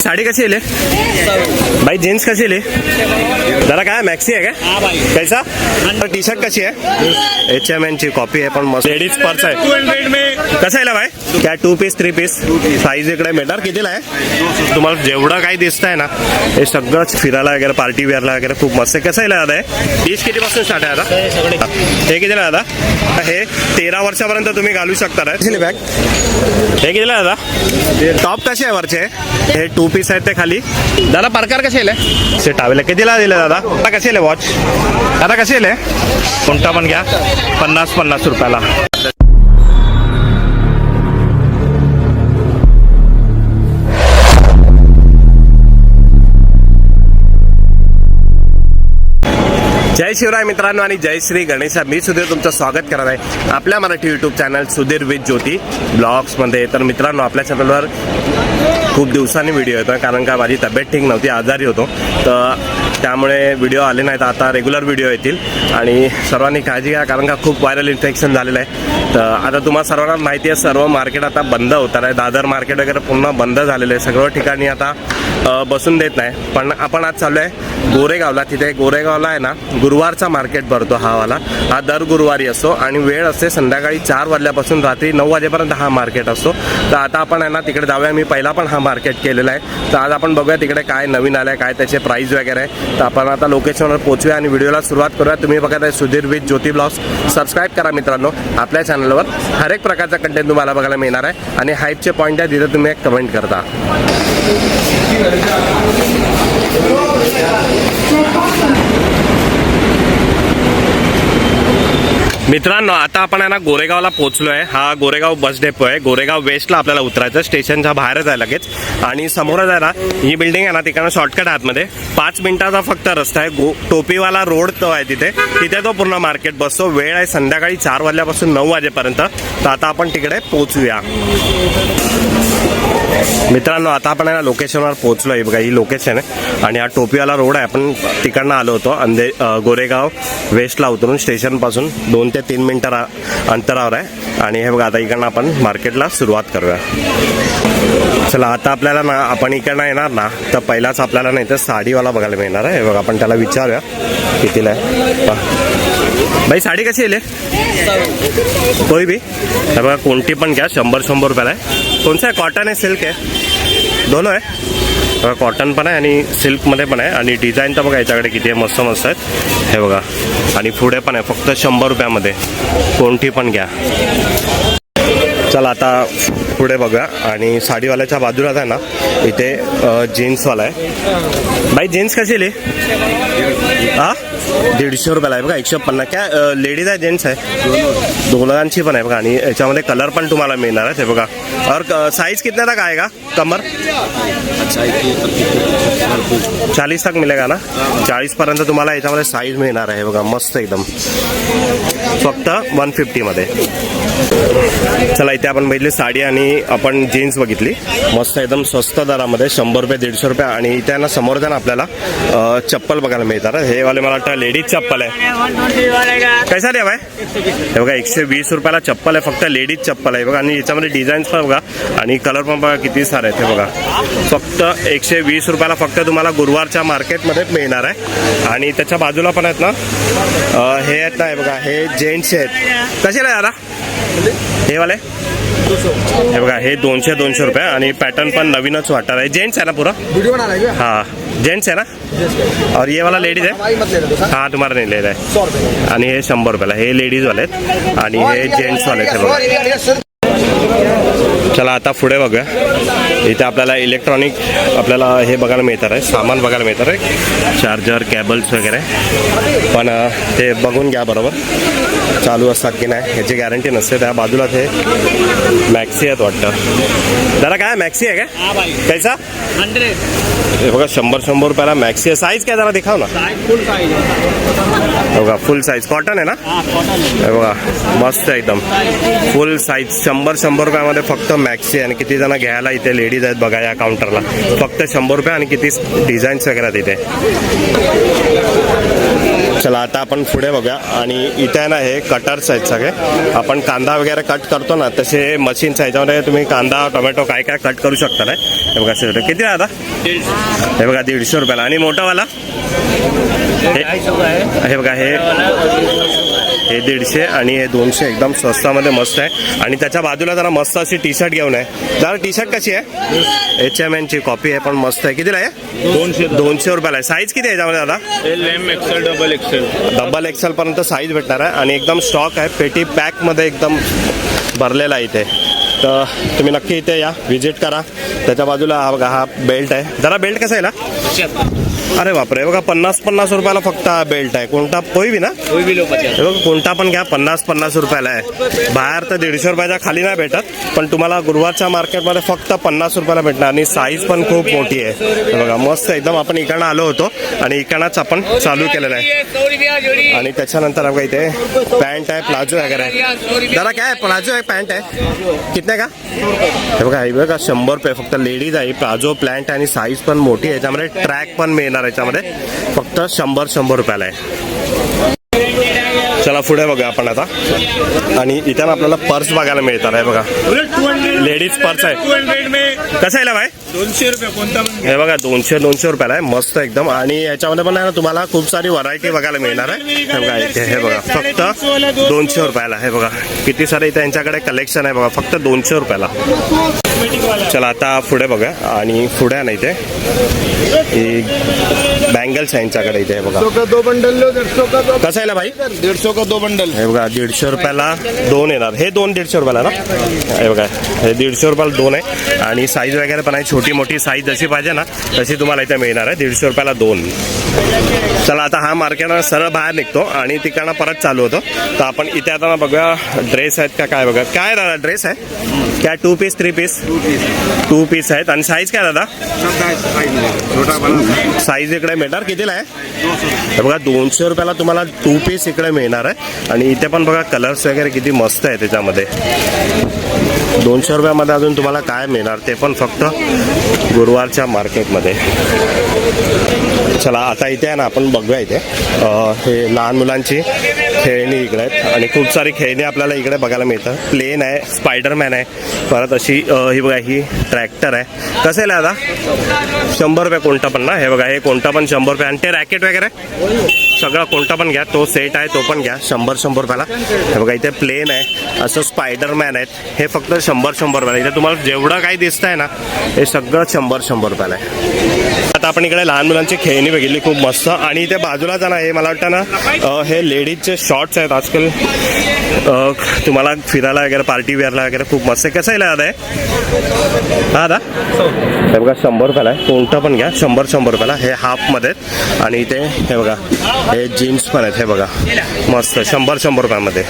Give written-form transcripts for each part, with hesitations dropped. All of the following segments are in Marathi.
साड़ी कशी आहे भाई? जीन्स कशी आहे दादा? काय मॅक्सी आहे काय? कैसा? टी शर्ट कशी आहे? HMN ची कॉपी आहे पण मस्त. लेडीज पर्स आहे 200 में. कसं आहे भाई? क्या 2 पीस 3 पीस साईज इकडे मीटर कितीला आहे? तुम्हाला जेवढं काही दिसत आहे ना हे सगळंच फिरायला वगैरे पार्टी वेअरला वगैरे खूप मस्त आहे. कसं आहे दादा? आहे 20 कितीपासून स्टार्ट आहे आता? हे कितीला दादा? हे 13 वर्षापर्यंत तुम्ही घालू शकता. बॅग हे कितीला दादा? टॉप कसे आहे वरचे? हे 2 पीस आहेत ते खाली. दादा प्रकार कसे आहे? से टावेल कितीला दिले दादा? कसे आहे वॉच दादा? कसे आहे? कोणता पण घ्या 50 रुपयाला. जय शिवराय मित्रांनो आणि जय श्री गणेश. मी सुधीर तुमचं स्वागत करत आहे आपल्या मराठी YouTube channel Sudhir with Jyoti ब्लॉग्समध्ये. तर मित्रांनो आपल्या चॅनलवर खूप दिवसांनी व्हिडिओ येतो कारण का माझी तब्येत ठीक नव्हती, आजारी होतो, तर त्यामुळे व्हिडिओ आले नाहीत. आता रेग्युलर व्हिडिओ येतील आणि सर्वांनी काळजी घ्या कारण का खूप व्हायरल इन्फेक्शन झालेलं आहे. तर आता तुम्हाला सर्वांना माहिती आहे सर्व मार्केट आता बंद होतात आहे. दादर मार्केट वगैरे पूर्ण बंद झालेलं आहे. सगळं ठिकाणी आता बसून देत नाही. पण आपण आज चाललो आहे गोरेगावला. तिथे गोरेगावला आहे ना गुरुवारचा मार्केट भरतो हा दर गुरुवारी असतो आणि वेळ असते संध्याकाळी 4 वाजल्यापासून रात्री 9 वाजेपर्यंत हा मार्केट असतो. तर आता आपण आहे ना तिकडे जाऊया. मी पहिला पण हा मार्केट केलेला आहे. तर आज आपण बघूया तिकडे काय नवीन आलं आहे, काय त्याचे प्राईस वगैरे आहे. तर आपण आता लोकेशनवर पोहोचूया आणि व्हिडिओला सुरुवात करूया. तुम्ही बघत आहे Sudhir with Jyoti blogs. Subscribe करा मित्रांनो. आपल्या चॅनलवर हर एक प्रकारचा कंटेंट तुम्हाला बघायला मिळणार आहे आणि हाईपचे पॉईंट आहे तिथे तुम्ही एक कमेंट करता. मित्रांनो आता आपण आहे ना गोरेगावला पोहोचलो आहे. हा गोरेगाव बस डेपो आहे. गोरेगाव वेस्टला आपल्याला उतरायचं. स्टेशनच्या बाहेरच आहे लगेच आणि समोरच आहे ना ही बिल्डिंग आहे ना तिकडनं शॉर्टकट आतमध्ये 5 मिनिटाचा फक्त रस्ता आहे. टोपीवाला रोड तो आहे तिथे तो पूर्ण मार्केट बसतो. वेळ आहे संध्याकाळी 4 वाजल्यापासून 9 वाजेपर्यंत. तर आता आपण तिकडे पोहोचूया. मित्रांनो आता आपण आहे ना लोकेशनवर पोहोचलो आहे. बघा ही लोकेशन आहे आणि हा टोपीवाला रोड आहे. आपण तिकडनं आलो होतो गोरेगाव वेस्टला उतरून स्टेशनपासून 2 ते 3 मिनिटं अंतरावर आहे. आणि हे बघा आता इकडनं आपण मार्केटला सुरुवात करूया. चला आता आपल्याला ना आपण इकडनं येणार ना तर पहिलाच आपल्याला नाही तर साडीवाला बघायला मिळणार आहे. हे बघा आपण त्याला विचारूया कितीला आहे. भाई साडी कशी आहे? कोई भी हे बघा कोणती पण घ्या 100 रुपयाला आहे. कोणचं आहे? कॉटन आहे सिल्क आहे? दोनों आहे. कॉटन पण आहे आणि सिल्कमध्ये पण आहे आणि डिझाईन तर बघा याच्याकडे किती आहे, मस्त मस्त आहेत. हे बघा आणि पुढे पण आहे फक्त 100 रुपयामध्ये. कोणती पण घ्या. चला आता पुढे बघा आणि साडीवाल्याच्या बाजूलाच आहे ना इथे जीन्सवाला आहे. भाई जीन्स कशी आहे? 150 रुपयाला आहे बघा. 150 काय लेडीज आहे जेंट्स आहे? दोघांची पण आहे बघा आणि याच्यामध्ये कलर पण तुम्हाला मिळणार आहे. हे बघा और साइज कितने तक आएगा? कमर 40 तक मिळेगा ना? 40 पर्यंत तुम्हाला याच्यामध्ये साईज मिळणार आहे. बघा मस्त एकदम फक्त 150 मध्ये. चला इथे आपण बघितली साडी आणि आपण जीन्स बघितली मस्त एकदम स्वस्त दरामध्ये 100 रुपये 150 रुपये. आणि इथे ना समोर जाणं आपल्याला चप्पल बघायला मिळतात. हे वाले मला वाटतं लेडीज चप्पल आहे. कैसा द्या भाई? हे बघा 120 रुपयाला चप्पल आहे. फक्त लेडीज चप्पल आहे बघा आणि याच्यामध्ये डिझाईन्स पण बघा आणि कलर पण बघा किती सारे आहेत. हे बघा फक्त 120 रुपयाला फक्त तुम्हाला गुरुवारच्या मार्केटमध्ये मिळणार आहे. आणि त्याच्या बाजूला पण आहेत ना हे आहेत ना हे बघा हे जेंट्स आहेत. कसे आहे दादा हे वाले? हे बघा हे 200 रुपये आणि पॅटर्न पण नवीनच वाटत आहे. जेंट्स आहे ना पूरा? हाँ जेंट्स है ना? और ये वाला लेडीज है? हाँ तुम्हाला नाही लिहिलं आहे. आणि हे 100 रुपयाला. हे लेडीज वाले आहेत आणि हे जेंट्स वाले आहेत. बघा चला आता पुढे बघा. इथे आपल्याला इलेक्ट्रॉनिक आपल्याला हे बघायला मिळणार आहे. सामान बघायला मिळणार आहे. चार्जर केबल्स वगैरे. पण ते बघून घ्या बरोबर चालू असतात की नाही ह्याची गॅरंटी नसते. त्या बाजूला ते मॅक्सी आहेत वाटतं. दादा काय मॅक्सी आहे काय? कैसा? 100. हे बघा 100 रुपयाला मॅक्सी आहे. साईज काय जरा दिखाव ना. फुल साइज बघा फुल साईज कॉटन आहे ना? हे बघा मस्त एकदम फुल साईज 100 रुपयामध्ये फक्त मॅक्सी. आणि किती जण घ्यायला इथे लेडीज आहेत बघा या काउंटरला. फक्त 100 रुपये आणि किती डिझाईन्स वगैरे तिथे. चला आता आपण पुढे बघा. आणि इथे आहे ना हे कटर्स आहेत सगळे. आपण कांदा वगैरे कट करतो ना तसे मशीन्स आहे, याच्यामध्ये तुम्ही कांदा टोमॅटो काय काय कट करू शकता ना. हे बघा सर किती आहे आता, हे बघा 150 रुपयाला. आणि मोठावाला हे बघा हे 150 आणि हे 200, एकदम स्वस्तामध्ये मस्त आहे. आणि त्याच्या बाजूला जरा मस्त अशी टी शर्ट घेऊन आहे. जरा टी शर्ट कशी आहे, H&M ची कॉपी आहे पण मस्त आहे. कितीला आहे, 200 रुपयाला आहे. साईज किती आहे याच्यामध्ये दादा, डबल एक्सेल पर्यंत साईज भेटणार आहे. आणि एकदम स्टॉक आहे, पेटी पॅक मध्ये एकदम भरलेला आहे इथे. तर तुम्ही नक्की इथे या, व्हिजिट करा. त्याच्या बाजूला हा बघा हा बेल्ट आहे. जरा बेल्ट कसा आहे ना, अरे बापरे बघा 50 रुपयाला फक्त हा बेल्ट आहे. कोणता कोई भी ना, बघा कोणता पण घ्या 50 रुपयाला आहे. बाहेर तर 150 रुपयाच्या खाली नाही भेटत, पण तुम्हाला गुरुवारच्या मार्केटमध्ये फक्त 50 रुपयाला भेटणार. आणि साईज पण खूप मोठी आहे. बघा मस्त एकदम. आपण इकडनं आलो होतो आणि इकडनंच आपण चालू केलेलं आहे. आणि त्याच्यानंतर बघा इथे पॅन्ट आहे, प्लाझो वगैरे आहे. दादा काय प्लाझो आहे, पॅन्ट आहे, कितने का, हे बघा हे बघा 100 रुपये फक्त. लेडीज आहे, प्लाझो प्लॅन्ट आणि साईज पण मोठी आहे. याच्यामध्ये ट्रॅक पण मिळणार याच्यामध्ये, फक्त 100 रुपयाला आहे. चला पुढे बघा आपण आता. आणि इथे ना आपल्याला पर्स बघायला मिळतात आहे बघा, लेडीज पर्स आहे. कसं आहे भाई, 200 रुपये कोणता, हे बघा 200 रुपयाला आहे, मस्त एकदम. आणि याच्यामध्ये पण आहे ना तुम्हाला खूप सारी व्हरायटी बघायला मिळणार आहे. हे बघा इथे हे बघा फक्त 200 रुपयाला. हे बघा किती सारे इथे यांच्याकडे कलेक्शन आहे बघा, फक्त 200 रुपयाला. चला आता पुढे बघा. आणि पुढे आहे ना इथे बँगल्स आहे यांच्याकडे इथे. हे बघा कसं आहे भाई, 150 का 2 बंडल. हे बघा 150 रुपयाला 2 येणार. हे 2 150 रुपयाला ना, हे बघा हे 150 रुपयाला 2 आहे. आणि साईज वगैरे पण आहे, छोटी मोठी साईज जशी पाहिजे ना तशी तुम्हाला इथे मिळणार आहे. 150 रुपयाला 2. चला आता हा मार्केट सरळ बाहेर निघतो आणि तिकडनं परत चालू होतो. तर आपण इथे आता बघा ड्रेस आहेत का काय, बघा काय दादा ड्रेस आहे क्या, 2 पीस 3 पीस 2 पीस आहेत. आणि साईज काय दादा, साईज इकडे मिळणार कितीला आहे, हे बघा 200 रुपयाला तुम्हाला 2 पीस इकडे मिळणार आहे. आणि इथे पण बघा कलर्स वगैरे किती मस्त आहे त्याच्यामध्ये. 200 रुपयामध्ये अजून तुम्हाला काय मिळणार ते पण फक्त गुरुवारच्या मार्केटमध्ये. चला आता इथे आहे ना आपण बघूया इथे हे लहान मुलांची खेळणी इकडे आहेत. आणि खूप सारी खेळणी आपल्याला इकडे बघायला मिळतात. प्लेन आहे, स्पायडरमॅन आहे, परत अशी ही बघा ही ट्रॅक्टर आहे. कसं आहे दादा, 100 रुपये कोणता पण ना. हे बघा हे कोणता पण 100 रुपये. आणि ते रॅकेट वगैरे सगळं कोणता पण घ्या, तो सेट आहे तो पण घ्या 100 रुपयाला. हे बघा इथे प्लेन आहे, असं स्पायडरमॅन आहेत, हे फक्त 100 रुपयाला. इथे तुम्हाला जेवढं काही दिसत आहे ना हे सगळं 100 रुपयाला आहे. आता आपण इकडे लहान मुलांची खेळणी बघितली खूप मस्त. आणि इथे बाजूला जाणं हे मला वाटतं ना हे लेडीजचे शॉर्ट्स आहेत आजकाल तुम्हाला फिरायला वगैरे पार्टी वेअरला वगैरे खूप मस्त आहे. कसं आहे दादा आहे, हा दादा हे बघा 100 रुपयाला आहे. कोणता पण घ्या 100 रुपयाला. हे हाफमध्ये आहेत. आणि इथे हे बघा हे जीन्स पण आहेत, हे बघा मस्त 100 रुपयामध्ये.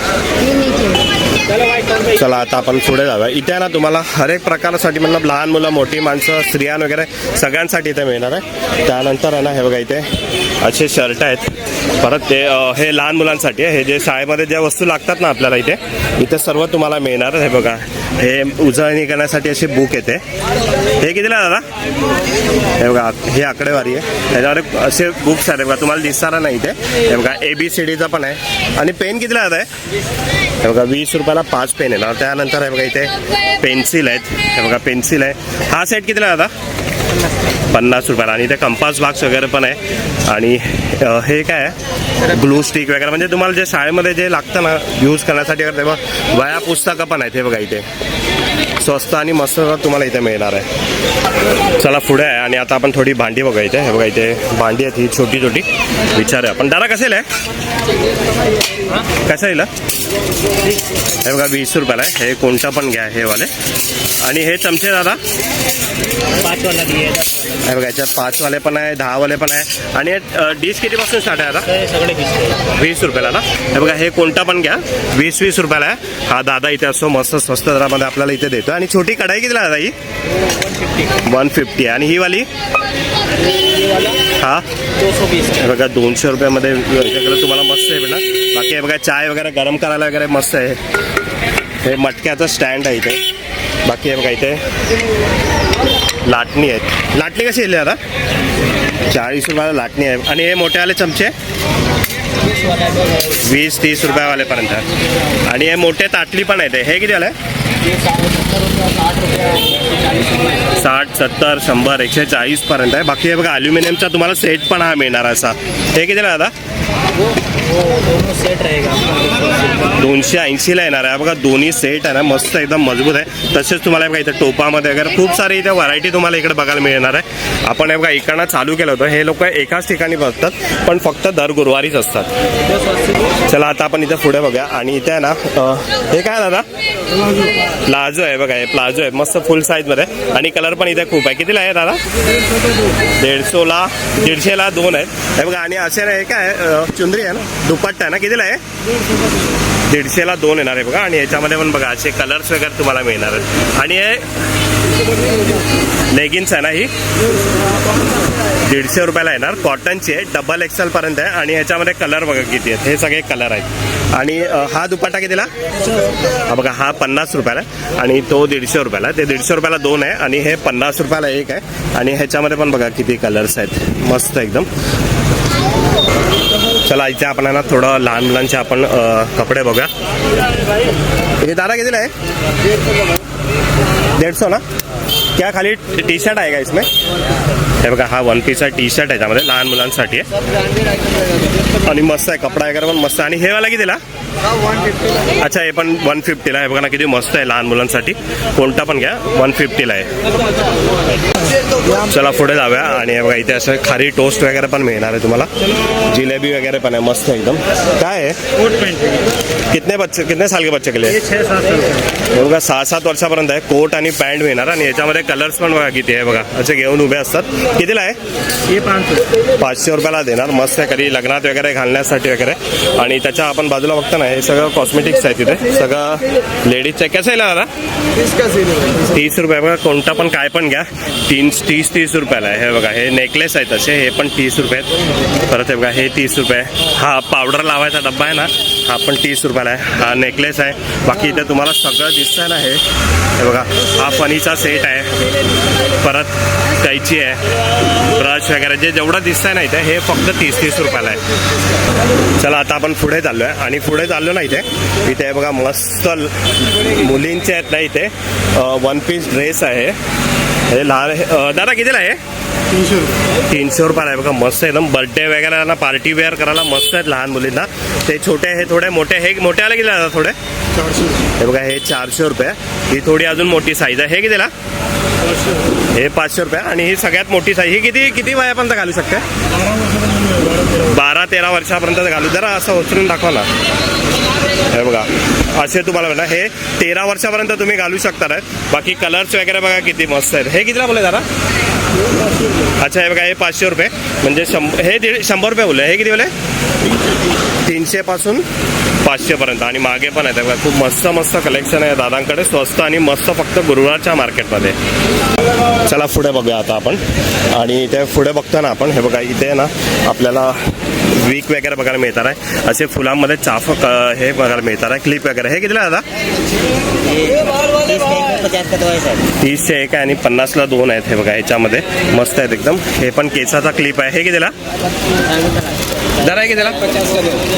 चला आता आपण पुढे जाऊया. इथे ना तुम्हाला हर एक प्रकारासाठी मतलब लहान मुलं, मोठी माणसं, स्त्रिया वगैरे सगळ्यांसाठी इथे मिळणार आहे. त्यानंतर आहे ना हे बघा इथे असे शर्ट आहेत. परत ते हे लहान मुलांसाठी आहे, हे जे शाळेमध्ये ज्या वस्तू लागतात ना आपल्याला इथे सर्व तुम्हाला मिळणार. हे बघा हे उजळणी करण्यासाठी अशी बुक येते. हे कितीला दादा, हे बघा हे आकडेवारी आहे, त्याच्यावर असे बुक्स आहेत बघा, तुम्हाला दिसणार नाही इथे. हे बघा ABCDचा पण आहे. आणि पेन कितीला दादा आहे, हे बघा 20 रुपयाला 5 पेन आहे ना. त्यानंतर हे बघा इथे पेन्सिल आहेत, हे बघा पेन्सिल आहे. हा सेट कितीला दादा, 50 रुपयाला. आणि इथे कंपास बॉक्स वगैरे पण आहे. आणि हे काय आहे ग्लू स्टिक वगैरे, म्हणजे तुम्हाला जे शाळेमध्ये जे लागतं ना यूज करण्यासाठी तेव्हा वह्या पुस्तकं पण आहेत. हे बघा इथे स्वस्त आणि मस्त तुम्हाला इथे मिळणार आहे. चला पुढे आहे. आणि आता आपण थोडी भांडी बघा इथे. हे बघा इथे भांडी आहेत ही छोटी छोटी. विचारूया आपण दादा कसेल आहे, कसं येईल, हे बघा 20 रुपयाला आहे. हे कोणता पण घ्या हे वाले. आणि हे चमचे दादा 5 वाला दिए, हे बघा याच्यात 5 वाले पण आहे, 10 वाले पण आहे. आणि डिश कितीपासून स्टार्ट आहे आता, सगळे 20 रुपयाला ना. हे बघा हे कोणता पण घ्या 20 रुपयाला आहे. हा दादा इथे असतो मस्त स्वस्त दरामध्ये आपल्याला इथे देतो. आणि छोटी कढाई कितीला दादा ही 150. आणि ही वाली हा 220. हे बघा 200 रुपयामध्ये तुम्हाला मस्त आहे ना. बाकी हे बघा चाय वगैरे गरम करायला वगैरे मस्त आहे. हे मटक्याचं स्टँड आहे इथे. बाकी हे बघा इथे लाटणी आहेत. लाटणी कशी येईल आता, 40 रुपयाला लाटणी आहे. आणि हे मोठे आले चमचे 20-30 रुपयावालेपर्यंत. आणि हे मोठे ताटली पण आहेत. हे किती आले? 60, 70, 100, 140 पर्यंत आहे. बाकी हे बघा अल्युमिनियमचा तुम्हाला सेट पण हा मिळणार असा. हे कितीला दादा? सेट रहेगा 280ला येणार आहे. बघा दोन्ही सेट आहे ना, मस्त एकदम मजबूत आहे. तसेच तुम्हाला बघा इथे टोपामध्ये वगैरे खूप सारी इथे व्हरायटी तुम्हाला इकडे बघायला मिळणार आहे. आपण हे बघा इकडनं चालू केलं होतं. हे लोक एकाच ठिकाणी बसतात पण फक्त दर गुरुवारीच असतात. चला आता आपण इथे पुढे बघा. आणि इथे आहे ना हे काय दादा? प्लाझो आहे बघा. हे प्लाझो आहे मस्त फुल साईजमध्ये. आणि कलर पण इथे खूप आहे. कितीला आहे दादा? 150ला 2 आहेत. हे बघा. आणि असे ना हे काय चुंदरी आहे ना, दुपट्टा आहे ना, कितीला आहे? 150ला 2 येणार आहे बघा. आणि याच्यामध्ये पण बघा असे कलर्स वगैरे तुम्हाला मिळणार आहेत. आणि हे लेगिन्स आहे ना, ही 150 रुपयाला येणार. कॉटनची आहे, डबल एक्सेल पर्यंत आहे. आणि ह्याच्यामध्ये कलर बघा किती आहेत. हे सगळे कलर आहेत. आणि हा दुपट्टा कितीला? हा बघा हा 50 रुपयाला आहे. आणि तो 150 रुपयाला. ते 150 रुपयाला 2 आहे. आणि हे 50 रुपयाला 1 आहे. आणि ह्याच्यामध्ये पण बघा किती कलर्स आहेत. मस्त एकदम. चला इथे आपण ना थोडं लहान मुलांचे आपण कपडे बघूया. हे दादा कितीला आहे? 150 ना. क्या खाली टी शर्ट आहे का इसमें? हे बघा हा 1 पीसचा टी शर्ट आहे. त्यामध्ये लहान मुलांसाठी आहे. आणि मस्त आहे कपडा वगैरे पण मस्त. आणि हे वाला कितीला? अच्छा हे पण 150ला आहे. बघा ना किती मस्त आहे लहान मुलांसाठी. कोणता पण घ्या 150ला आहे. चला पुढे जाऊया. आणि हे बघा इथे असं खारी टोस्ट वगैरे पण मिळणार आहे तुम्हाला. जिलेबी वगैरे पण आहे मस्त एकदम. काय आहे? कितने साल के बच्चे के लिए? 6-7 हे बघा 6-7 वर्षापर्यंत आहे. कोट आणि पॅन्ट मिळणार. आणि याच्यामध्ये कलर्स पण बघा किती आहे. बघा असे घेऊन उभे असतात. कितीला आहे? ये 500 रुपयाला देणार. मस्त आहे कधी लग्नात वगैरे घालण्यासाठी वगैरे. आणि त्याच्या आपण बाजूला बघतो ना हे सगळं कॉस्मेटिक्स आहे तिथे. सगळं लेडीजचं आहे. कसं आहे दादा? 30 रुपये. बघा कोणता पण काय पण घ्या 30 रुपयाला आहे. हे बघा हे नेकलेस आहेत असे. हे पण 30 रुपये आहेत. परत हे बघा हे 30 रुपये. हा पावडर लावायचा डब्बा आहे ना, हा पण 30 रुपयाला आहे. हा नेकलेस आहे. बाकी इथे तुम्हाला सगळं दिसतंय ना. हे बघा हा फणीचा सेट आहे. परत कैची आहे, ब्रश वगैरे जे जेवढं दिसतंय ना इथे हे फक्त 30 रुपयाला आहे. चला आता आपण पुढे चाललो आहे. आणि पुढे चाललो ना इथे बघा मस्त मुलींचे आहेत ना इथे 1 पीस ड्रेस आहे. हे लहान दादा कितीला आहे? 300 रुपयाला आहे. बघा मस्त एकदम. बर्थडे वगैरे ना पार्टी वेअर करायला मस्त आहेत लहान मुलींना. ते छोटे हे थोडे मोठे. हे मोठे आले कितीला थोडे? 400. हे बघा हे 400 रुपये. ही थोडी अजून मोठी साईज आहे. हे कितीला? हे 500 रुपये. आणि ही सगळ्यात मोठी साईज. ही किती वयापर्यंत घालू शकते? 12-13 वर्षापर्यंत घालू. जरा असं उचलून दाखवा ना. हे बघा असे तुम्हाला बघा हे 13 वर्षापर्यंत तुम्ही घालू शकता. बाकी कलर्स वगैरे बघा किती मस्त आहेत. हे कितीला बोलले जरा? अच्छा हे बघा हे 500 रुपये. म्हणजे हे 100 रुपये बोलले. हे किती बोलले? 300 पासून 500 पर्यंत. आणि मागे पण आहे बघा खूप मस्त कलेक्शन आहे दादांकडे. स्वस्त आणि मस्त फक्त गुरुवारच्या मार्केटमध्ये. चला पुढे बघूया आता आपण. आणि इथे पुढे बघतो ना आपण. हे बघा इथे ना आपल्याला वीक वगैरे बघायला मिळणार आहे. असे फुलांमध्ये चाफ हे बघायला मिळणार आहे. क्लिप वगैरे. हे कितीला दादा? 30चे 1 आहे आणि 50ला 2 आहेत. हे बघा ह्याच्यामध्ये मस्त आहेत एकदम. हे पण केसाचा क्लिप आहे. हे कितीला? जरा हे कितीला?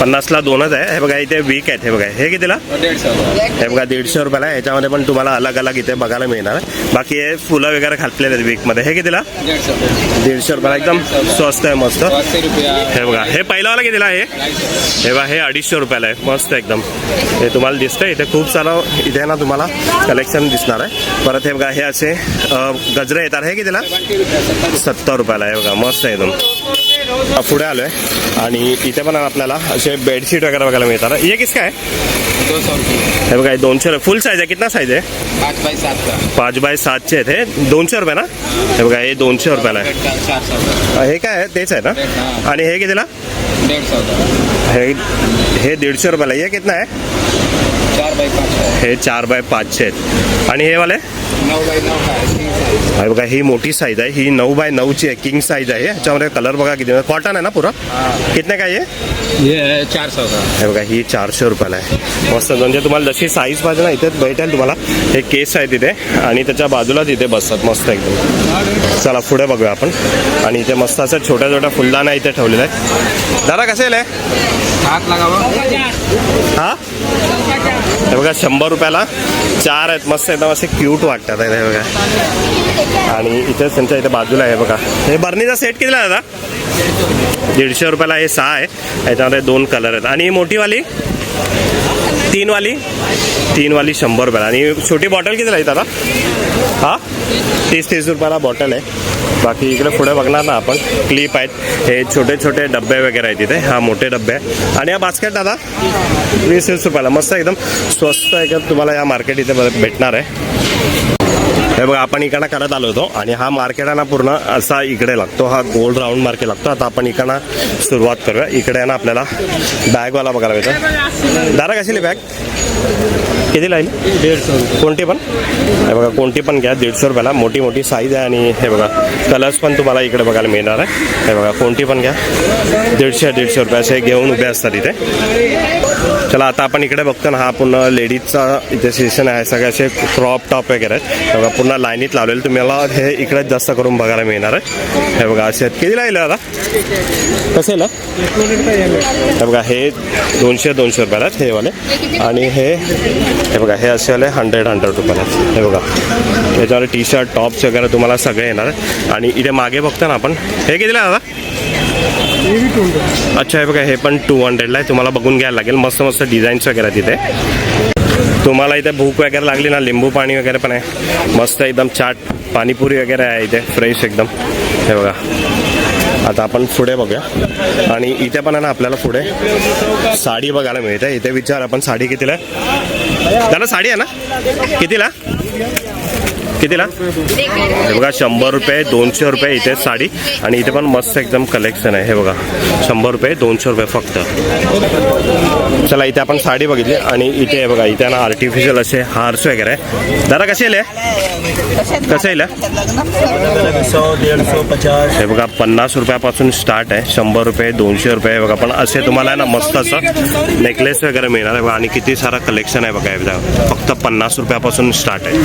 50ला 2च आहे. हे बघा इथे वीक आहेत. हे बघा हे कितीला? हे बघा 150 रुपयाला आहे. ह्याच्यामध्ये पण तुम्हाला अलग अलग इथे बघायला मिळणार आहे. बाकी हे फुलं वगैरे घातलेले आहेत वीकमध्ये. हे कितीला? 150 रुपयाला. एकदम स्वस्त आहे मस्त. हे बघा हे पहिलावाला कितीला आहे? हे बघा हे 250 रुपयाला आहे. मस्त एकदम. हे तुम्हाला दिसतंय इथे खूप सारं इथे ना तुम्हाला कलेक्शन दिसणार आहे. परत हे बघा हे असे गजरे येतात. हे कितीला? 70 रुपयाला आहे. बघा मस्त आहे एकदम. पुढे आलोय आणि इथे पण आपल्याला असे बेडशीट वगैरे बघायला मिळतात. हे किसका आहे? 200 रुपये. हे बघा 200 फुल साईज आहे. कितना साईज आहे? 5x7 का. 5x7 आहेत. हे 200 रुपये ना. हे बघा हे 200 रुपयाला आहे. 400. हे काय आहे? तेच आहे ना. आणि हे कितीला? 150. हे 150 रुपयाला. हे कितना आहे? 4x5. हे 4x5 आहेत. आणि हे वाले 9x9 का है, 3 साइज। हे बघा ही मोठी साईज आहे, ही 9x9 आहे, किंग साईज आहे. ह्याच्यामध्ये कलर बघा किती कॉटन आहे ना पुरा. कितने का ये ये है 400 का. हे बघा ही 400 रुपयाला आहे. मस्त म्हणजे तुम्हाला जशी साईज पाहिजे ना इथे भेटेल तुम्हाला. हे केस आहे तिथे आणि त्याच्या बाजूला तिथे बसतात मस्त एकदम. चला पुढे बघूया आपण. आणि इथे मस्त असं छोट्या छोट्या फुलदाण्या इथे ठेवलेल्या आहेत. दादा कसे आहे हाथ लगाओ. हा हे बघा 100 रुपयाला 4 आहेत. मस्त एकदम असे क्यूट वाटतात हे बघा. आणि इथेच त्यांच्या इथे बाजूला आहे बघा. हे बर्नीचा सेट कितीला आहे दादा? 150 रुपयाला हे 6 आहे. याच्यामध्ये 2 कलर आहेत. आणि ही मोठीवाली 3 वाली 100 रुपयाला. आणि छोटी बॉटल कितीला आहे दादा? हा 30 रुपयाला बॉटल आहे. बाकी इकडे पुढे बघणार ना आपण क्लिप आहेत. हे छोटे छोटे डब्बे वगैरे आहेत इथे. हा मोठे डब्बे आहे. आणि हा बास्केट दादा 20 रुपयाला. मस्त एकदम स्वस्त एकदम तुम्हाला या मार्केट इथे भेटणार आहे. हे बघा आपण इकडं करत आलो होतो आणि हा मार्केट आहे ना पूर्ण असा इकडे लागतो. हा गोल राऊंड मार्केट लागतो. आता आपण इकडं सुरुवात करूया. इकडे आहे ना आपल्याला बॅगवाला बघायला भेटतो. दादा कशी बॅग किती लागली? 150. कोणती पण हे बघा कोणती पण घ्या 150 रुपयाला. मोठी मोठी साईज आहे. आणि हे बघा कलर्स पण तुम्हाला इकडे बघायला मिळणार आहे. हे बघा कोणती पण घ्या 150 रुपये असे घेऊन उभे असतात इथे. चला आता आपण इकडे बघतो ना हा पूर्ण लेडीजचा इथे सेशन आहे. सगळे असे क्रॉप टॉप वगैरे आहेत. हे बघा पूर्ण लाईनीत लावलेले तुम्हाला हे इकडेच जास्त करून बघायला मिळणार आहे. हे बघा असे आहेत. किती लागले आता कसे ना? हे बघा हे 200 रुपयाला आहेत हे वाले. आणि हे बघा हे असे वाले 100 रुपयाला आहेत. हे बघा त्याच्यावर टी शर्ट टॉप्स वगैरे तुम्हाला सगळे येणार आहे. आणि इथे मागे बघता ना आपण हे कितीला आहे दादा? अच्छा हे बघा हे पण 200ला आहे. तुम्हाला बघून घ्यायला लागेल. मस्त मस्त डिझाईन्स वगैरे तिथे. तुम्हाला इथे भूक वगैरे लागली ना लिंबू पाणी वगैरे पण आहे. मस्त एकदम चाट पाणीपुरी वगैरे आहे इथे फ्रेश एकदम. हे बघा आता आपण पुढे बघूया. आणि इथे पण आहे ना आपल्याला पुढे साडी बघायला मिळते. इथे विचार आपण साडी कितीला आहे? त्याला साडी आहे ना कितीला? कितीला? हे बघा 100 रुपये 200 रुपये इथे साडी. आणि इथे पण मस्त एकदम कलेक्शन आहे. हे बघा 100 रुपये 200 रुपये फक्त. चला इथे आपण साडी बघितली. आणि इथे हे बघा इथे ना आर्टिफिशियल असे हार्स वगैरे आहे. दादा कसे येईल कसे येईल? 100, 150, 50. हे बघा 50 रुपयापासून स्टार्ट आहे. 100 रुपये 200 रुपये बघा. पण असे तुम्हाला ना मस्त असं नेकलेस वगैरे मिळणार आहे बघा. आणि किती सारा कलेक्शन आहे बघा. फक्त 50 रुपयापासून स्टार्ट आहे.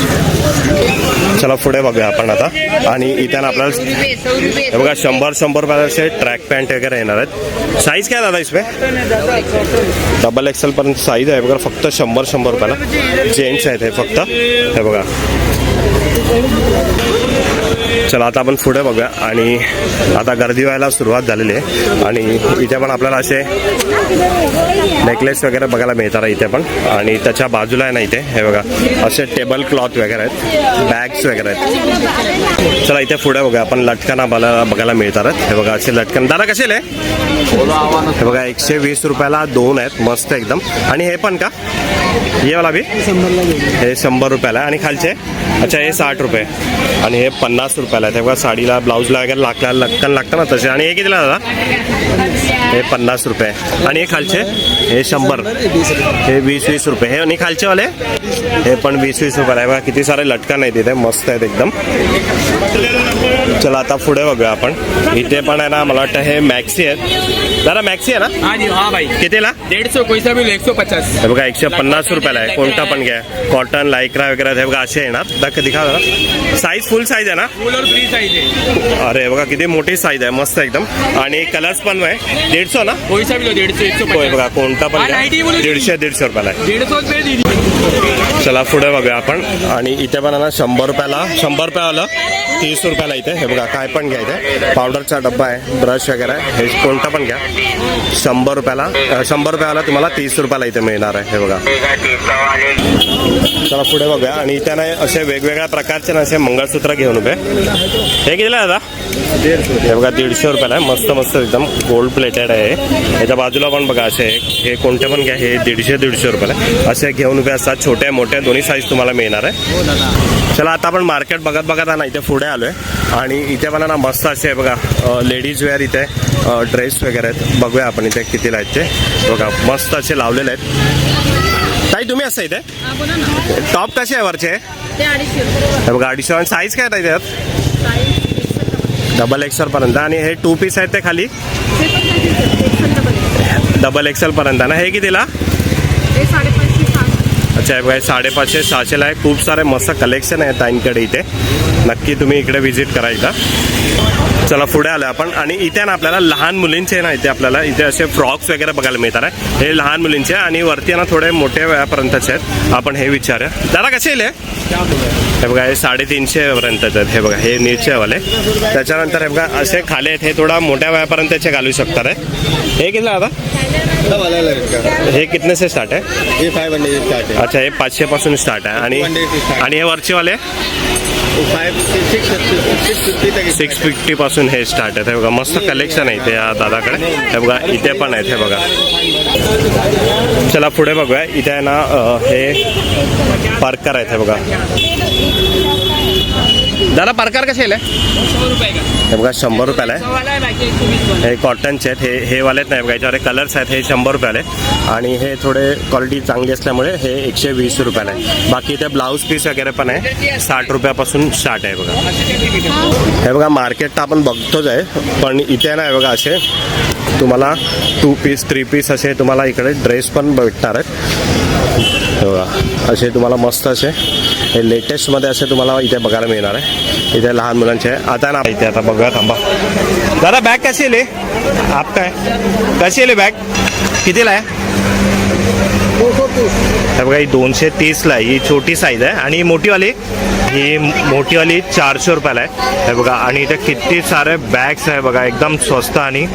चला पुढे बघूया आपण आता. आणि इथे ना आपल्याला हे बघा 100 रुपयाला असे ट्रॅक पॅन्ट वगैरे येणार आहेत. साईज काय दादा इसमें? डबल XL पर्यंत साईज आहे बघा. फक्त 100 रुपयाला जेंट्स आहेत हे फक्त. हे बघा चला आता आपण पुढे बघूया. आणि आता गर्दी व्हायला सुरुवात झालेली आहे. आणि इथे पण आपल्याला असे नेकलेस वगैरे बघायला मिळतात इथे पण. आणि त्याच्या बाजूला आहे ना इथे हे बघा असे टेबल क्लॉथ वगैरे आहेत. बॅग्स वगैरे आहेत. चला इथे पुढे बघा आपण लटकन बघायला मिळतात. हे बघा असे लटकन. दादा कसे हे बघा 120 रुपयाला 2 आहेत. मस्त एकदम. आणि हे पण का ये वाला भी हे 100 रुपयाला. आणि खालचे अच्छा हे 60 रुपये. आणि हे 50 रुपयाला आहे. बघा साडीला ब्लाऊजला वगैरे लटकन लागतं ना तसे. आणि हे कितीला दादा? हे 50 रुपये. आणि हे खालचे हे 100. हे 20 रुपये. हे आणि खालचे वाले हे पण 20 रुपयाला आहे. बघा किती सारे लटकन आहेत इथे. मस्त आहेत एकदम. चला आता पुढे बघूया आपण. इथे पण आहे ना मला वाटतं हे मॅक्सी आहेत. दादा मॅक्सी आहे ना? हाँ जी हाँ भाई. कितीला? 150 कोई सा भी लो, 150. हे बघा 150 रुपयाला आहे. कोणता पण घ्या. कॉटन लायक्रा वगैरे हे बघा असे येणार. दाखव दिखा जरा. साईज फुल साईज आहे ना? फुल और फ्री साइज है. अरे बघा किती मोठी साईज आहे. मस्त एकदम. आणि कलर्स पण आहे. 150 ना? कोई सा भी लो 150, होय 150. बघा कोणता पण घ्या. 150 रुपयाला आहे. 150 रुपये दीजिए. चला पुढे बघूया आपण. आणि इथे पण आहे ना 100 रुपयाला 100 रुपयाला 30 रुपयाला इथे. हे बघा काय पण घ्या इथे. पावडरचा डब्बा आहे. ब्रश वगैरे आहे. हे कोणता पण घ्या. 100 रुपयाला तुम्हाला 30 रुपयाला इथे मिळणार आहे. हे बघा चला पुढे बघूया. आणि इथे ना असे वेगवेगळ्या प्रकारचे ना असे मंगळसूत्र घेऊन उभे. हे कितीला दादा? 150. हे बघा 150 रुपयाला आहे. मस्त मस्त एकदम गोल्ड प्लेटेड आहे. याच्या बाजूला पण बघा असे हे कोणते पण घ्या. हे 150 रुपयाला असे घेऊन उभे असतात. छोट्या मोठ्या दोन्ही साईज तुम्हाला मिळणार आहे. चला आता आपण मार्केट बघत ना इथे पुढे आलोय. आणि इथे पण ना मस्त असे बघा लेडीज वेअर इथे ड्रेस वगैरे आहेत. बघूया आपण इथे कितीला आहेत ते. बघा मस्त असे लावलेले आहेत. ताई तुम्ही असता इथे हा, बोला ना. टॉप कसे आहे वरचे ते 250. हे बघा 250 आणि साईज काय आहे त्याच्यात साईज डबल एक्सेल पर्यंत आणि हे 2 पीस आहेत ते खाली ते पण नाही डबल एक्सेल पर्यंत ना हे कितीला ते 550 600. अच्छा हे बघा 550 600 आहे खूप सारे मस्त कलेक्शन आहे ताईंकडे इथे नक्की तुम्ही इकडे व्हिजिट करा एकदा चला पुढे आलो आपण आणि इथे ना आपल्याला लहान मुलींचे ना इथे आपल्याला इथे असे फ्रॉक्स वगैरे बघायला मिळतात आहे हे लहान मुलींचे आणि वरती ना थोडे मोठ्या वयापर्यंतचे आहेत आपण हे विचारूया दादा कसे येईल हे बघा हे 350 पर्यंतचे आहेत हे बघा हे नीचे वाले त्याच्यानंतर हे बघा असे खाले आहेत हे थोडा मोठ्या वयापर्यंतचे घालू शकतात आहे हे किती आता सब अलग अलग रेट का हे कितने से स्टार्ट आहे ये 500 से स्टार्ट है अच्छा हे 500 पासून स्टार्ट आहे आणि हे वरचे वाले 5 से 650 तक 650 पासून हे स्टार्ट आहे हे बघा मस्त कलेक्शन आहे इथे या दादाकडे हे बघा इथे पण आहेत हे बघा चला पुढे बघूया इथे आहे ना हे पार्कर आहेत हे बघा दादा पार्कर कसे आहे 100 रुपये का हे बघा 100 रुपयाला आहे वाला आहे बाकी 120 वाला हे कॉटनचे आहेत हे वालेच नाही बघा याच्यावर कलर्स आहेत हे 100 रुपयाले आणि हे थोडे क्वालिटी चांगली असल्यामुळे हे 120 रुपयाला आहे बाकी इथे ब्लाऊज पीस वगैरे पण आहे 60 रुपयापासून स्टार्ट आहे बघा हे बघा मार्केट तर आपण बघतोच आहे पण इथे नाही बघा असे तुम्हाला 2 पीस 3 पीस असे तुम्हाला इकडे ड्रेस पण भेटणार आहेत हे बघा असे तुम्हाला मस्त असे हे लेटेस्टमध्ये असे तुम्हाला इथे बघायला मिळणार आहे इथे लहान मुलांचे आहे आता ना इथे आता बघा थांबा दादा बॅग कशी येईल आप काय कशी येईल बॅग कितीला आहे हे बघा ही 230ला आहे ही छोटी साईज आहे आणि मोठीवाली ही मोठीवाली 400 रुपयाला आहे हे बघा आणि इथे किती सारे बॅग्स आहे बघा एकदम स्वस्त आणि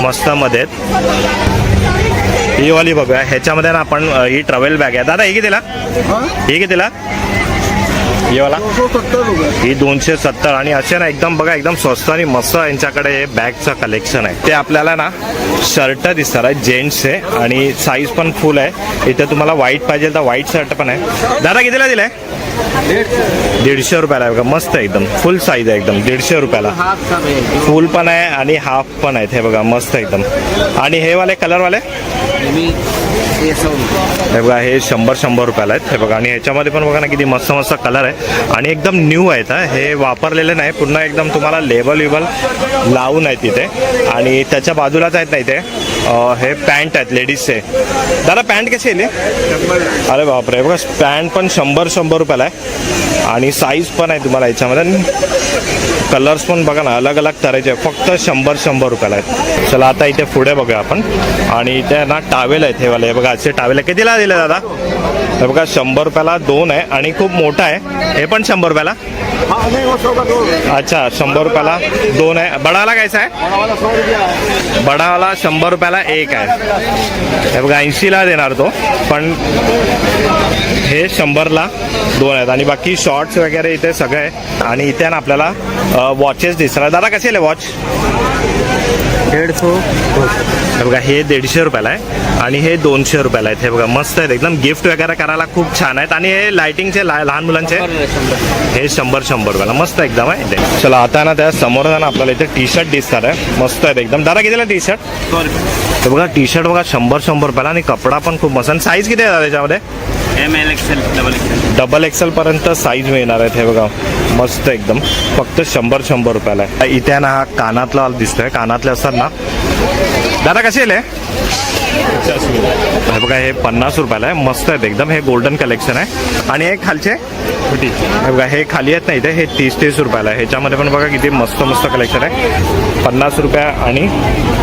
मस्त मध्ये ही वाली बघूया ह्याच्यामध्ये ना आपण ही ट्रॅव्हल बॅग आहे दादा ही कितीला ही कितीला ही वाला 270 रुपये ही 270 आणि असे ना एकदम बघा एकदम स्वस्त आणि मस्त यांच्याकडे हे बॅगचं कलेक्शन आहे ते आपल्याला ना शर्ट दिसणार आहे जेंट्सचे आणि साईज पण फुल आहे इथे तुम्हाला व्हाईट पाहिजे तर व्हाईट शर्ट पण आहे दादा कितीला दिलाय 150 रुपयाला आहे बघा मस्त एकदम फुल साईज आहे एकदम 150 रुपयाला फुल पण आहे आणि हाफ पण आहेत हे बघा मस्त एकदम आणि हे वाले कलर वाले हे बघा हे 100 रुपयाला आहेत हे बघा आणि ह्याच्यामध्ये पण बघा ना किती मस्त मस्त कलर आहे आणि एकदम न्यू आहेत हे वापरलेले नाही पुन्हा एकदम तुम्हाला लेबल लावून आहेत तिथे आणि त्याच्या बाजूलाच आहेत ना इथे हे पॅन्ट आहेत लेडीजचे दादा पॅन्ट कशी येईल अरे बापरे बघा पॅन्ट पण 100 रुपयाला आहे आणि साईज पण आहे तुम्हाला याच्यामध्ये कलर्स पण बघा ना अलग अलग तऱ्हेचे फक्त 100 रुपयाला आहेत चला आता इथे पुढे बघूया आपण आणि इथे ना टावेल आहेत हे वाले बघा असे टावेल कितीला दिले दादा हे बघा 100 रुपयाला 2 आहे आणि खूप मोठा आहे हे पण 100 रुपयाला अच्छा 100 रुपयाला 2 आहे बडावाला कायचा आहे बडावाला 100 रुपयाला 1 आहे हे बघा 80ला देणार तो पण हे 100ला 2 आहेत आणि बाकी शॉर्ट्स वगैरे इथे सगळे आहे आणि इथे ना आपल्याला वॉचेस दिसणार दादा कसे आले वॉच 150 हे बघा हे 150 रुपयाला आहे आणि हे 200 रुपयाला आहेत हे बघा मस्त आहेत एकदम गिफ्ट वगैरे करायला खूप छान आहेत आणि हे लाइटिंगचे लहान मुलांचे हे 100 रुपयाला मस्त एकदम आहे इथे चला आता ना त्या समोर ना आपल्याला इथे टी शर्ट दिसणार आहे मस्त आहेत एकदम दादा कितीला टी शर्ट हे बघा टी शर्ट बघा 100 रुपयाला आणि कपडा पण खूप मस्त साईज किती आहे त्याच्यामध्ये ML XL डबल एक्सेल पर्यंत साईज मिळणार आहेत हे बघा मस्त एकदम फक्त 100 रुपयाला आहे इथे ना हा कानातला दिसतोय कानातले असतात ना दादा कसे येईल हे बघा हे 50 रुपयाला आहे मस्त आहेत एकदम हे गोल्डन कलेक्शन आहे आणि हे खालचे हे बघा हे खाली आहेत ना इथे हे 30 रुपयाला आहे ह्याच्यामध्ये पण बघा किती मस्त कलेक्शन आहे 50 रुपये आणि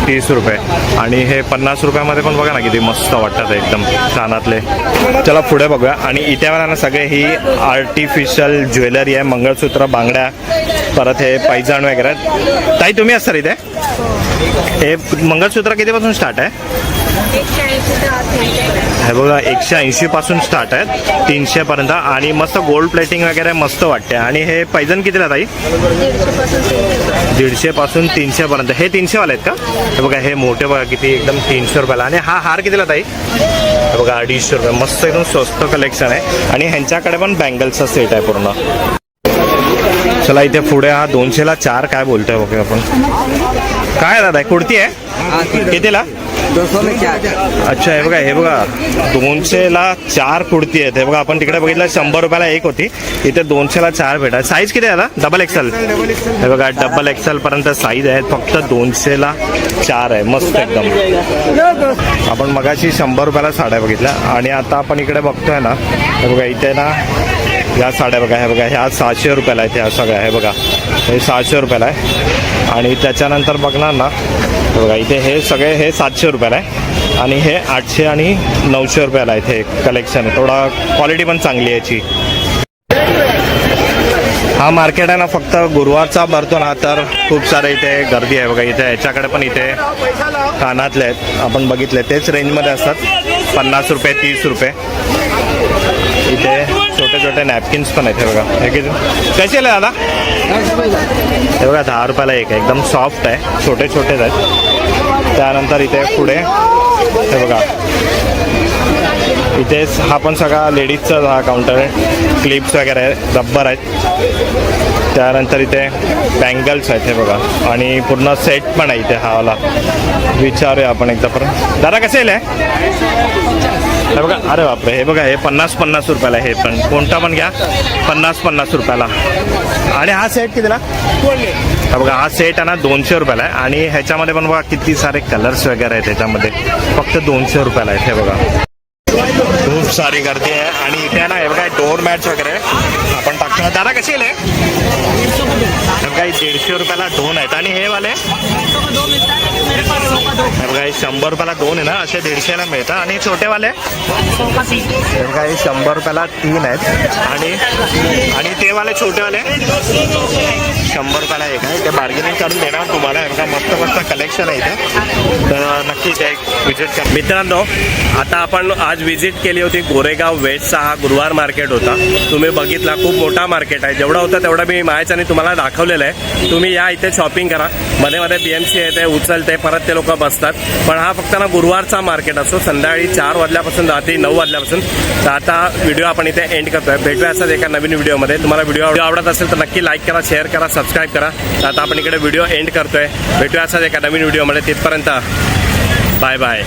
30 रुपये आणि हे 50 रुपयामध्ये पण बघा ना किती मस्त वाटतात एकदम कानातले चला पुढे बघूया आणि इथे मला ना सगळे ही आर्टिफिशियल ज्वेलरी आहे मंगळसूत्र बांगड्या परत हे पैजाण वगैरे ताई तुम्ही असतात इथे हे मंगळसूत्र कितीपासून स्टार्ट आहे हे बघा 180 पासून स्टार्ट आहेत 300 पर्यंत आणि मस्त गोल्ड प्लेटिंग वगैरे मस्त वाटते आणि हे पैजण कितीला ताई 150 पासून 300 पर्यंत हे 300 वाले आहेत का हे बघा हे मोठे बघा किती एकदम 300 रुपयाला आणि हा हार कितीला ताई हे बघा 250 रुपये मस्त एकदम स्वस्त कलेक्शन आहे आणि ह्यांच्याकडे पण बँगल्सचा सेट आहे पूर्ण चला इथे पुढे हा 200ला 4 काय बोलतोय बघूया आपण. काय दादा कुर्ती आहे कितीला? 200 में 4. अच्छा हे बघा 200ला 4 कुर्ती आहेत. हे बघा आपण तिकडे बघितलं 100 रुपयाला एक होती, इथे 200ला 4 भेटा. साईज किती आहे दादा? Double XL. हे बघा डबल एक्सेल पर्यंत साईज आहे, फक्त 200ला 4 आहे. मस्त एकदम. आपण मगाशी 100 रुपयाला साड्या बघितल्या आणि आता आपण इकडे बघतोय ना, हे बघा इथे ना ह्या साड्या बघा, हे बघा ह्या 600 रुपयाला आहेत. ह्या सगळ्या हे बघा हे 600 रुपयाला आहे. आणि त्याच्यानंतर बघणार ना, हे बघा इथे हे सगळे हे 700 रुपयाला आहे आणि हे 800 आणि 900 रुपयाला आहेत. हे कलेक्शन आहे, थोडा क्वालिटी पण चांगली आहे याची. हा मार्केट आहे ना फक्त गुरुवारचा भरतो ना, तर खूप सारे इथे गर्दी आहे. बघा इथे याच्याकडे पण इथे कानातले आहेत, आपण बघितले तेच रेंजमध्ये असतात. 50 रुपये 30 रुपये. इथे छोटे छोटे नॅपकिन्स पण आहेत. हे बघा हे किती कसे आले दादा? हे बघा 10 रुपयाला एक आहे, एकदम सॉफ्ट आहे, छोटे छोटेच आहेत. त्यानंतर इथे पुढे हे बघा इथेच हा पण सगळा लेडीजचा हा काउंटर आहे. क्लिप्स वगैरे आहे, रब्बर आहेत. त्यानंतर इथे बँगल्स आहेत. हे बघा आणि पूर्ण सेट पण आहे इथे. हा वाला विचारूया आपण एकदा परत. दादा कसे आहे? हे बघा अरे बापरे, हे बघा हे 50 रुपयाला. हे पण कोणता पण घ्या 50 रुपयाला. आणि हा सेट कितीला? हा बघा हा सेट आहे ना 200 रुपयाला आहे. आणि ह्याच्यामध्ये पण बघा किती सारे कलर्स वगैरे आहेत ह्याच्यामध्ये, फक्त 200 रुपयाला आहेत. हे बघा खूप सारी गर्दी आहे. आणि इथे ना हे बघा डोर मॅट्स वगैरे आपण टाकतो. दादा कशी आहे? हे बघा 150 रुपयाला 2 आहेत. आणि हे वाले हे बघा 100 रुपयाला 2 आहे ना, असे 150ला मिळतात. आणि छोटेवाले हे बघा हे 100 रुपयाला 3 आहेत. आणि ते वाले छोटेवाले 100 रुपयाला एक आहे. ते बार्गेनिंग करून देणार तुम्हाला. हे बघा मस्त मस्त कलेक्शन आहे इथे, तर नक्की ते विजिट करा. मित्रांनो आता आपण आज विजिट केली होती गोरेगाव वेस्टचा हा गुरुवार मार्केट होता. तुम्ही बघितला खूप मोठा मार्केट आहे. जेवढा होता तेवढा मी मायाच्याने तुम्हाला दाखवलेलं आहे. तुम्ही या इथे शॉपिंग करा. मध्ये मध्ये BMC येते उचलते परत ते लोक बसतात. पण हा फक्त ना गुरुवारचा मार्केट असतो, संध्याकाळी 4 वाजल्यापासून रात्री 9 वाजल्यापासून. तर आता व्हिडिओ आपण इथे एंड करतोय. भेटूया असंच एका नवीन व्हिडिओमध्ये. तुम्हाला व्हिडिओ आवडत असेल तर नक्की लाईक करा, शेअर करा, सबस्क्राईब करा. तर आता आपण इकडे व्हिडिओ एंड करतोय. भेटूया असंच एका नवीन व्हिडिओमध्ये. तिथपर्यंत बाय बाय.